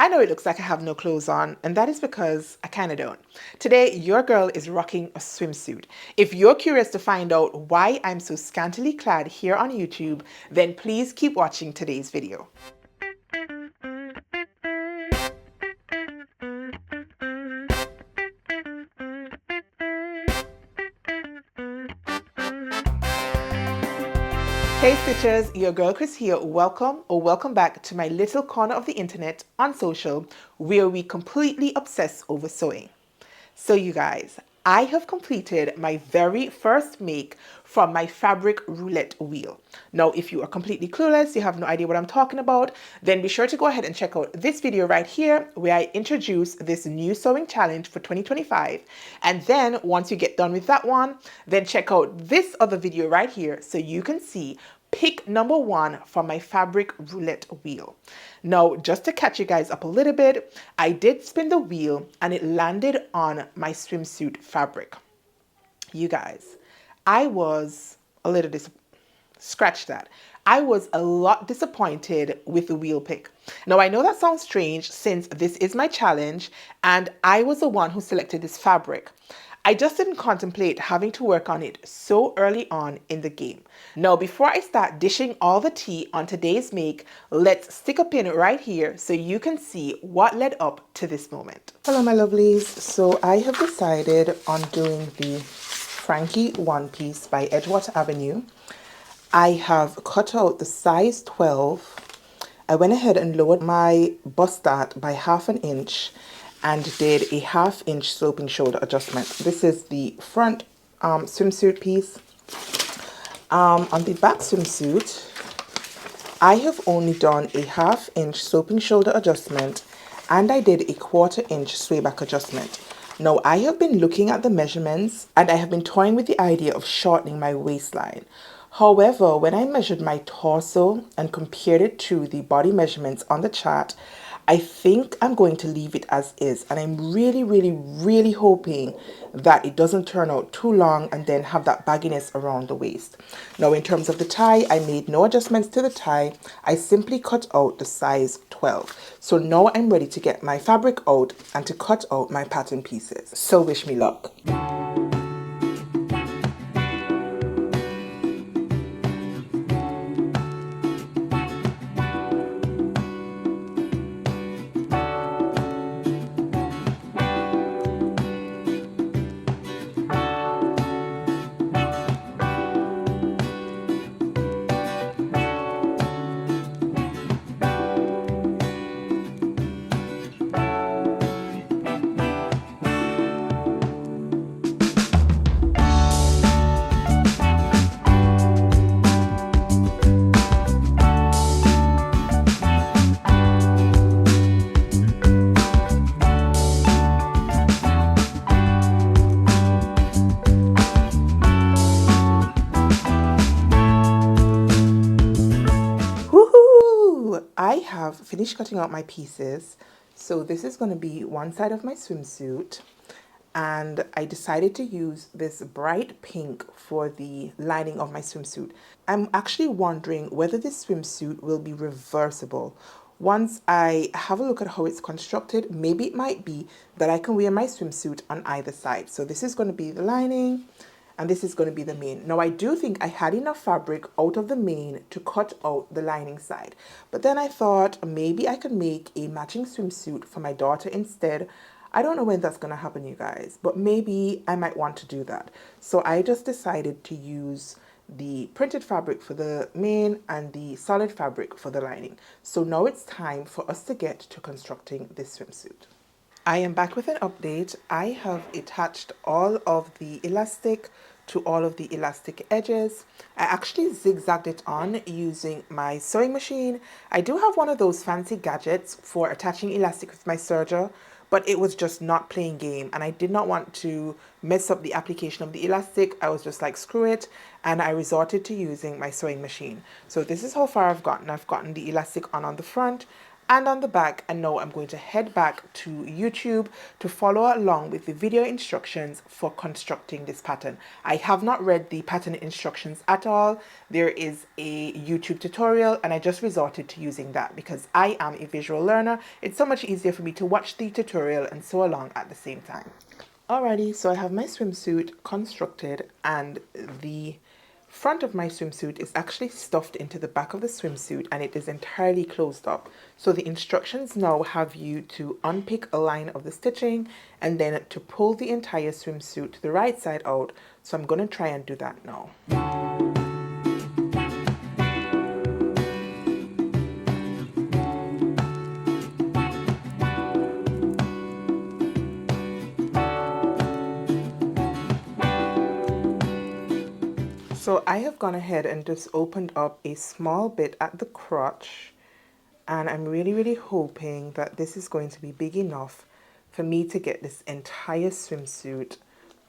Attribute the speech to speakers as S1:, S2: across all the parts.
S1: I know it looks like I have no clothes on, and that is because I kind of don't. Today, your girl is rocking a swimsuit. If you're curious to find out why I'm so scantily clad here on YouTube, then please keep watching today's video. Hey Stitchers, your girl Kris here. Welcome back to my little corner of the internet on social where we completely obsess over sewing. So you guys, I have completed my very first make from my fabric roulette wheel. Now, if you are completely clueless, you have no idea what I'm talking about, then be sure to go ahead and check out this video right here where I introduce this new sewing challenge for 2025. And then once you get done with that one, then check out this other video right here so you can see pick number 1 from my fabric roulette wheel. Now, just to catch you guys up a little bit, I did spin the wheel and it landed on my swimsuit fabric. You guys, I was a little scratch that. I was a lot disappointed with the wheel pick. Now, I know that sounds strange since this is my challenge and I was the one who selected this fabric. I just didn't contemplate having to work on it so early on in the game. Now, before I start dishing all the tea on today's make, let's stick a pin right here so you can see what led up to this moment. Hello, my lovelies. So I have decided on doing the Frankie one piece by Edgewater Avenue. I have cut out the size 12. I went ahead and lowered my bust dart by 1/2 inch and did a 1/2 inch sloping shoulder adjustment. This is the front swimsuit piece. On the back swimsuit, I have only done a 1/2 inch sloping shoulder adjustment and I did a 1/4 inch sway back adjustment. Now, I have been looking at the measurements and I have been toying with the idea of shortening my waistline. However, when I measured my torso and compared it to the body measurements on the chart, I think I'm going to leave it as is, and I'm really hoping that it doesn't turn out too long and then have that bagginess around the waist. Now, in terms of the tie, I made no adjustments to the tie. I simply cut out the size 12. So now I'm ready to get my fabric out and to cut out my pattern pieces. So wish me luck. I have finished cutting out my pieces. So this is going to be one side of my swimsuit. And I decided to use this bright pink for the lining of my swimsuit. I'm actually wondering whether this swimsuit will be reversible. Once I have a look at how it's constructed, maybe it might be that I can wear my swimsuit on either side. So this is going to be the lining. And this is going to be the main. Now, I do think I had enough fabric out of the main to cut out the lining side. But then I thought maybe I could make a matching swimsuit for my daughter instead. I don't know when that's going to happen, you guys, but maybe I might want to do that. So I just decided to use the printed fabric for the main and the solid fabric for the lining. So now it's time for us to get to constructing this swimsuit. I am back with an update. I have attached all of the elastic to all of the elastic edges. I actually zigzagged it on using my sewing machine. I do have one of those fancy gadgets for attaching elastic with my serger, but it was just not playing game and I did not want to mess up the application of the elastic. I was just like, screw it, and I resorted to using my sewing machine. So this is how far I've gotten. I've gotten the elastic on the front and on the back. And now I'm going to head back to YouTube to follow along with the video instructions for constructing this pattern. I have not read the pattern instructions at all. There is a YouTube tutorial and I just resorted to using that because I am a visual learner. It's so much easier for me to watch the tutorial and sew along at the same time. Alrighty, so I have my swimsuit constructed, and the front of my swimsuit is actually stuffed into the back of the swimsuit and it is entirely closed up. So the instructions now have you to unpick a line of the stitching and then to pull the entire swimsuit to the right side out. So I'm going to try and do that now. So I have gone ahead and just opened up a small bit at the crotch, and I'm really hoping that this is going to be big enough for me to get this entire swimsuit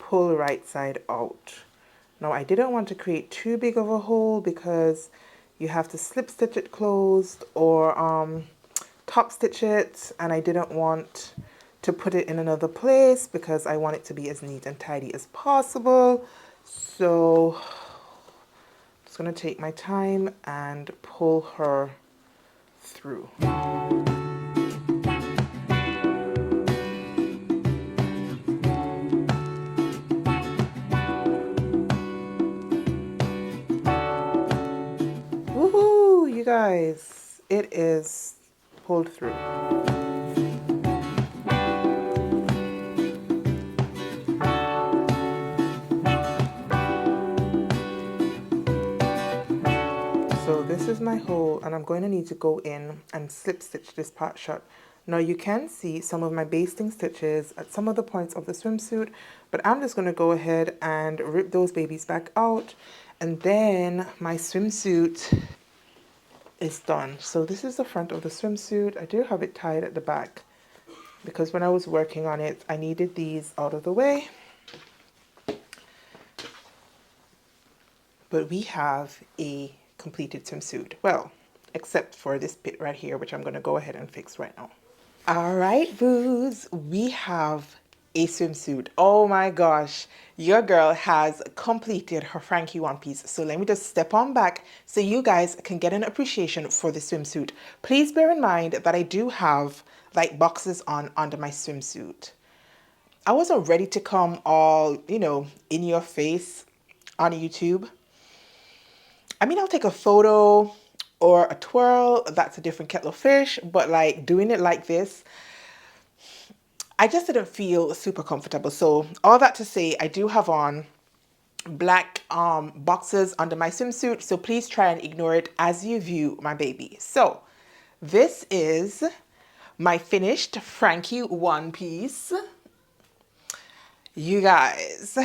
S1: pull right side out. Now I didn't want to create too big of a hole because you have to slip stitch it closed or top stitch it, and I didn't want to put it in another place because I want it to be as neat and tidy as possible. So going to take my time and pull her through. Woohoo, you guys, it is pulled through. So this is my hole, and I'm going to need to go in and slip stitch this part shut. Now you can see some of my basting stitches at some of the points of the swimsuit, but I'm just going to go ahead and rip those babies back out, and then my swimsuit is done. So this is the front of the swimsuit. I do have it tied at the back because when I was working on it, I needed these out of the way. But we have a completed swimsuit. Well, except for this bit right here, which I'm going to go ahead and fix right now. All right, boos, we have a swimsuit. Oh my gosh, your girl has completed her Frankie one piece. So let me just step on back so you guys can get an appreciation for the swimsuit. Please bear in mind that I do have like boxes on under my swimsuit. I wasn't ready to come all, you know, in your face on YouTube. I mean, I'll take a photo or a twirl, that's a different kettle of fish, but like doing it like this, I just didn't feel super comfortable. So all that to say, I do have on black boxes under my swimsuit, so please try and ignore it as you view my baby. So this is my finished Frankie one piece. You guys,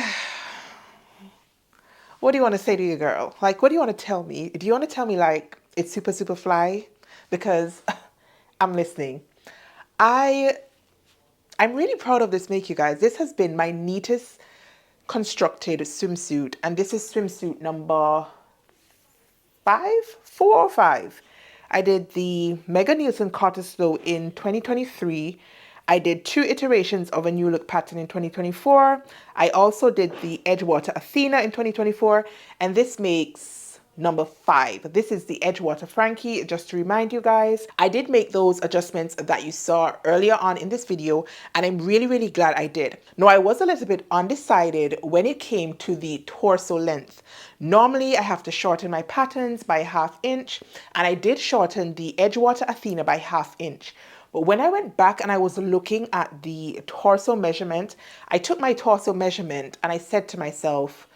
S1: what do you want to say to your girl? Like, what do you want to tell me? Do you want to tell me like it's super fly? Because I'm listening. I'm really proud of this make, you guys. This has been my neatest constructed swimsuit, and this is swimsuit number 4 or 5. I did the Mega Nielsen Cottesloe in 2023. I did 2 iterations of a new look pattern in 2024. I also did the Edgewater Athena in 2024, and this makes number 5. This is the Edgewater Frankie. Just to remind you guys, I did make those adjustments that you saw earlier on in this video, and I'm really glad I did. Now, I was a little bit undecided when it came to the torso length. Normally, I have to shorten my patterns by 1/2 inch, and I did shorten the Edgewater Athena by 1/2 inch. But when I went back and I was looking at the torso measurement, I took my torso measurement and I said to myself,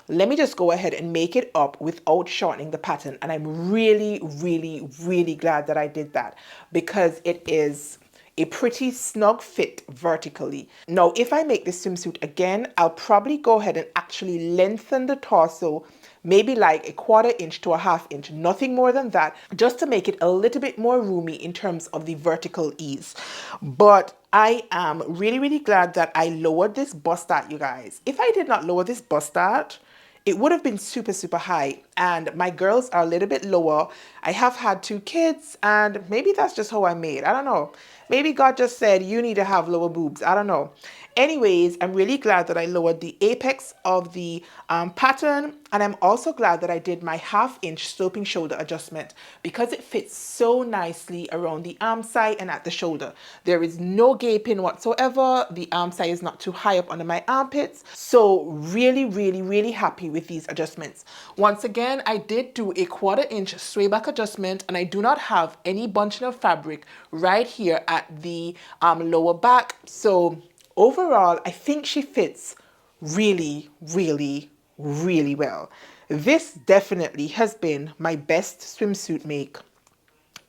S1: let me just go ahead and make it up without shortening the pattern. And I'm really glad that I did that, because it is a pretty snug fit vertically. Now, if I make this swimsuit again, I'll probably go ahead and actually lengthen the torso, maybe like 1/4 inch to 1/2 inch, nothing more than that, just to make it a little bit more roomy in terms of the vertical ease. But I am really glad that I lowered this bust dart, you guys. If I did not lower this bust dart, it would have been super, super high. And my girls are a little bit lower. I have had 2 kids, and maybe that's just how I'm made. I don't know. Maybe God just said, you need to have lower boobs. I don't know. Anyways, I'm really glad that I lowered the apex of the pattern, and I'm also glad that I did my 1/2 inch sloping shoulder adjustment because it fits so nicely around the arm side and at the shoulder. There is no gaping whatsoever. The arm side is not too high up under my armpits. So really, really, really happy with these adjustments. Once again, I did do a 1/4 inch sway back adjustment, and I do not have any bunching of fabric right here at the lower back. So overall, I think she fits really, really, really well. This definitely has been my best swimsuit make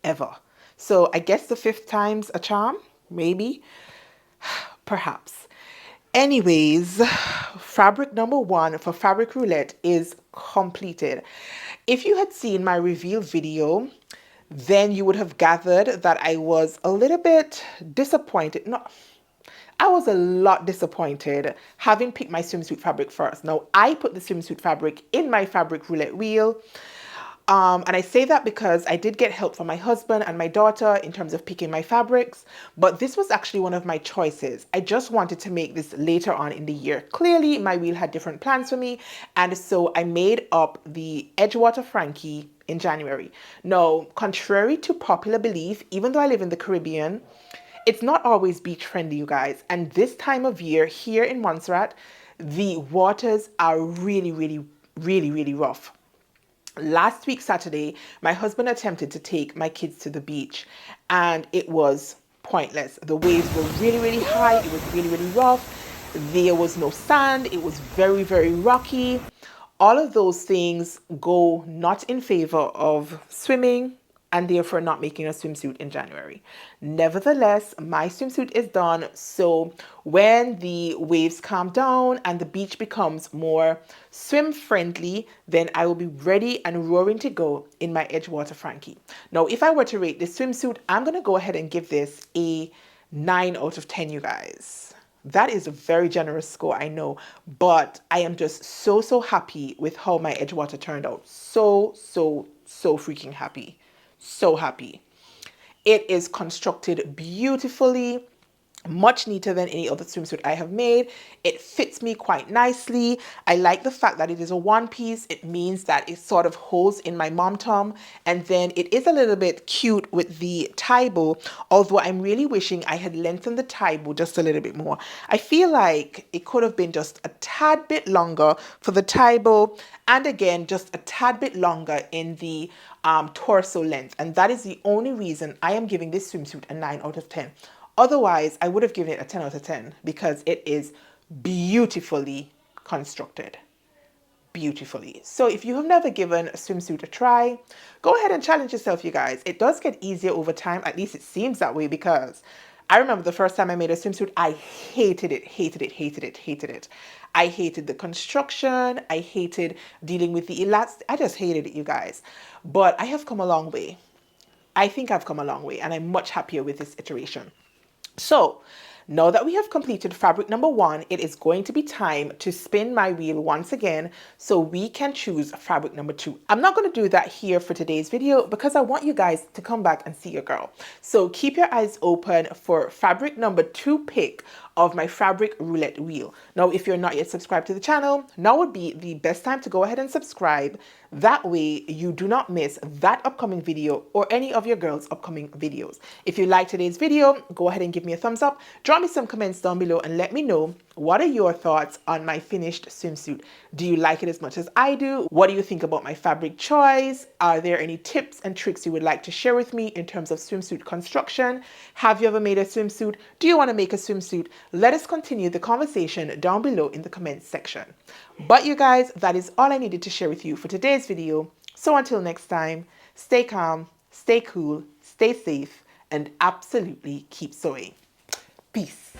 S1: ever. So I guess the 5th time's a charm, maybe, perhaps. Anyways, fabric number 1 for fabric roulette is completed. If you had seen my reveal video, then you would have gathered that I was a little bit disappointed. No, I was a lot disappointed having picked my swimsuit fabric first. Now, I put the swimsuit fabric in my fabric roulette wheel. And I say that because I did get help from my husband and my daughter in terms of picking my fabrics, but this was actually one of my choices. I just wanted to make this later on in the year. Clearly, my wheel had different plans for me, and so I made up the Edgewater Frankie in January. Now, contrary to popular belief, even though I live in the Caribbean, it's not always beach friendly, you guys. And this time of year here in Montserrat, the waters are really, really, really, really rough. Last week, Saturday, my husband attempted to take my kids to the beach, and it was pointless. The waves were really, really high. It was really, really rough. There was no sand. It was very, very rocky. All of those things go not in favor of swimming, and therefore not making a swimsuit in January. Nevertheless, my swimsuit is done. So when the waves calm down and the beach becomes more swim friendly, then I will be ready and roaring to go in my Edgewater Frankie. Now, if I were to rate this swimsuit, I'm going to go ahead and give this a 9 out of 10, you guys. That is a very generous score, I know, but I am just so, so happy with how my Edgewater turned out. So, so, so freaking happy. So happy. It is constructed beautifully, much neater than any other swimsuit I have made. It fits me quite nicely. I like the fact that it is a 1-piece. It means that it sort of holds in my mom-tom, and then it is a little bit cute with the tie bow, although I'm really wishing I had lengthened the tie bow just a little bit more. I feel like it could have been just a tad bit longer for the tie bow, and again just a tad bit longer in the torso length, and that is the only reason I am giving this swimsuit a 9 out of 10. Otherwise, I would have given it a 10 out of 10 because it is beautifully constructed. Beautifully. So if you have never given a swimsuit a try, go ahead and challenge yourself, you guys. It does get easier over time. At least it seems that way, because I remember the first time I made a swimsuit, I hated it, hated it, hated it, hated it. I hated the construction. I hated dealing with the elastic. I just hated it, you guys. But I have come a long way. I think I've come a long way, and I'm much happier with this iteration. So now that we have completed fabric number 1, it is going to be time to spin my wheel once again so we can choose fabric number 2. I'm not going to do that here for today's video because I want you guys to come back and see your girl. So keep your eyes open for fabric number 2 pick of my fabric roulette wheel. Now, if you're not yet subscribed to the channel, now would be the best time to go ahead and subscribe. That way you do not miss that upcoming video or any of your girls' upcoming videos. If you like today's video, go ahead and give me a thumbs up. Drop me some comments down below and let me know, what are your thoughts on my finished swimsuit? Do you like it as much as I do? What do you think about my fabric choice? Are there any tips and tricks you would like to share with me in terms of swimsuit construction? Have you ever made a swimsuit? Do you want to make a swimsuit? Let us continue the conversation down below in the comments section. But you guys, that is all I needed to share with you for today's video. So until next time, stay calm, stay cool, stay safe, and absolutely keep sewing. Peace.